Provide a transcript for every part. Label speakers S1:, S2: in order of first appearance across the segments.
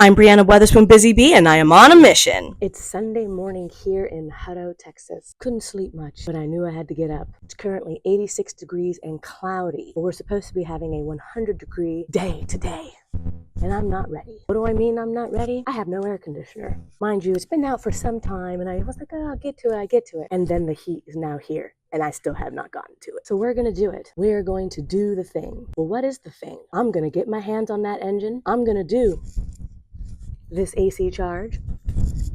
S1: I'm Brianna Weatherspoon Busy Bee, and I am on a mission. It's Sunday morning here in Hutto, Texas. Couldn't sleep much, but I knew I had to get up. It's currently 86 degrees and cloudy, but we're supposed to be having a 100-degree day today. And I'm not ready. What do I mean I'm not ready? I have no air conditioner. Mind you, it's been out for some time, and I was like, oh, I'll get to it. And then the heat is now here, and I still have not gotten to it. So we're gonna do it. We're going to do the thing. Well, what is the thing? I'm gonna get my hands on that engine. I'm gonna do this AC charge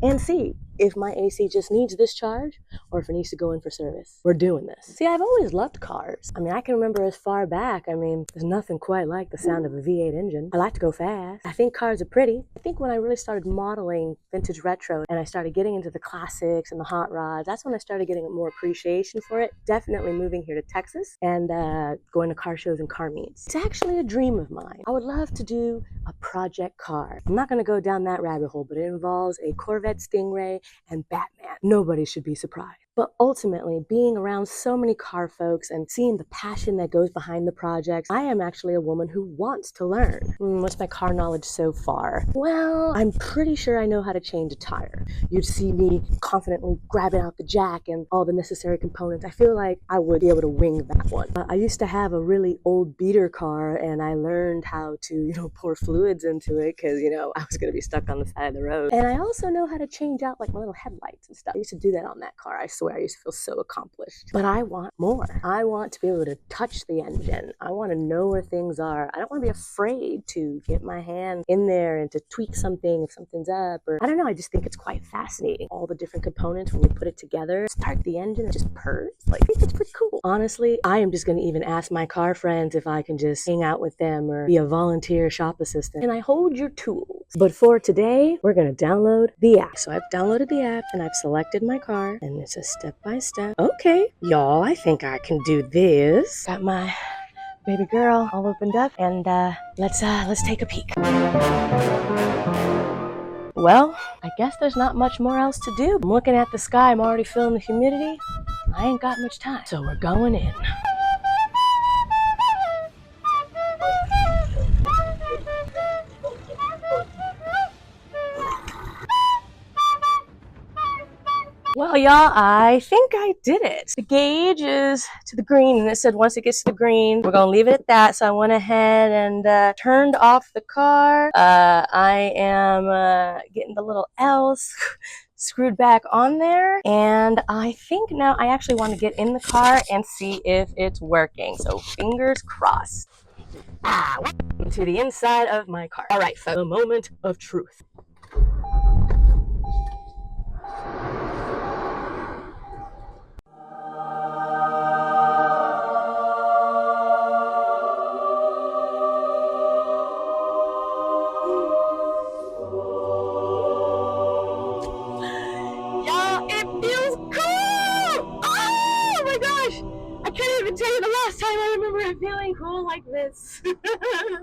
S1: and see if my AC just needs this charge or if it needs to go in for service. We're doing this. See, I've always loved cars. I mean, I can remember as far back, there's nothing quite like the sound of a V8 engine. I like to go fast. I think cars are pretty. I think when I really started modeling vintage retro and I started getting into the classics and the hot rods, that's when I started getting more appreciation for it. Definitely moving here to Texas and going to car shows and car meets. It's actually a dream of mine. I would love to do a project car. I'm not gonna go down that rabbit hole, but it involves a Corvette Stingray and Batman. Nobody should be surprised. But ultimately, being around so many car folks and seeing the passion that goes behind the projects, I am actually a woman who wants to learn. What's my car knowledge so far? Well, I'm pretty sure I know how to change a tire. You'd see me confidently grabbing out the jack and all the necessary components. I feel like I would be able to wing that one. I used to have a really old beater car, and I learned how to, pour fluids into it because, I was going to be stuck on the side of the road. And I also know how to change out like my little headlights and stuff. I used to do that on that car. I swear, I used to feel so accomplished. But I want more. I want to be able to touch the engine. I want to know where things are. I don't want to be afraid to get my hand in there and to tweak something if something's up. Or I don't know, I just think it's quite fascinating. All the different components when you put it together, start the engine, it just purrs. I think it's pretty cool. Honestly, I am just going to even ask my car friends if I can just hang out with them or be a volunteer shop assistant. And I hold your tools. But for today, we're going to download the app. So I've downloaded the app and I've selected my car, and it's a step-by-step. Okay, y'all, I think I can do this. Got my baby girl all opened up, and let's take a peek. Well, I guess there's not much more else to do. I'm looking at the sky, I'm already feeling the humidity. I ain't got much time, so we're going in. Well, y'all, I think I did it. The gauge is to the green, and it said once it gets to the green, we're gonna leave it at that. So I went ahead and turned off the car. I am getting the little L's screwed back on there, and I think now I actually want to get in the car and see if it's working. So fingers crossed. Welcome to the inside of my car. All right, folks, the moment of truth. Tell you the last time I remember feeling cool like this.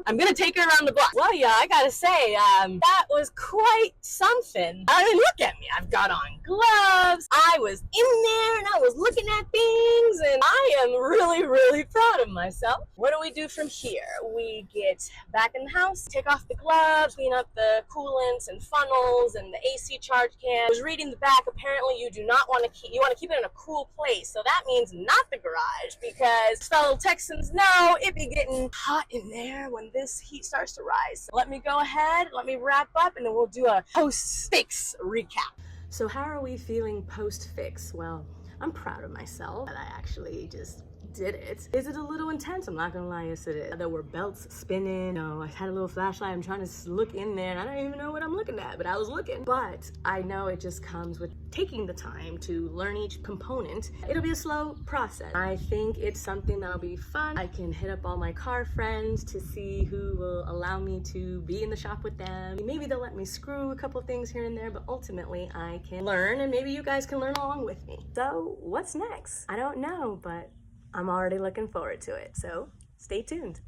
S1: I'm gonna take her around the block. Well, yeah, I gotta say, that was quite something. I mean, look at me. I've got on gloves. I was in there and I was looking at things, and I am really, really proud of myself. What do we do from here? We get back in the house, take off the gloves, clean up the coolants and funnels and the AC charge can. I was reading the back. Apparently, you want to keep it in a cool place. So that means not the garage, because fellow Texans know it be getting hot in there when this heat starts to rise. So let me go ahead, let me wrap up, and then we'll do a post-fix recap. So how are we feeling post-fix? Well, I'm proud of myself that I actually just did it. Is it a little intense? I'm not gonna lie, yes it is. There were belts spinning. I had a little flashlight. I'm trying to look in there, and I don't even know what I'm looking at, but I was looking. But I know it just comes with taking the time to learn each component. It'll be a slow process. I think it's something that'll be fun. I can hit up all my car friends to see who will allow me to be in the shop with them. Maybe they'll let me screw a couple things here and there, but ultimately I can learn, and maybe you guys can learn along with me. So what's next? I don't know, but I'm already looking forward to it. So stay tuned.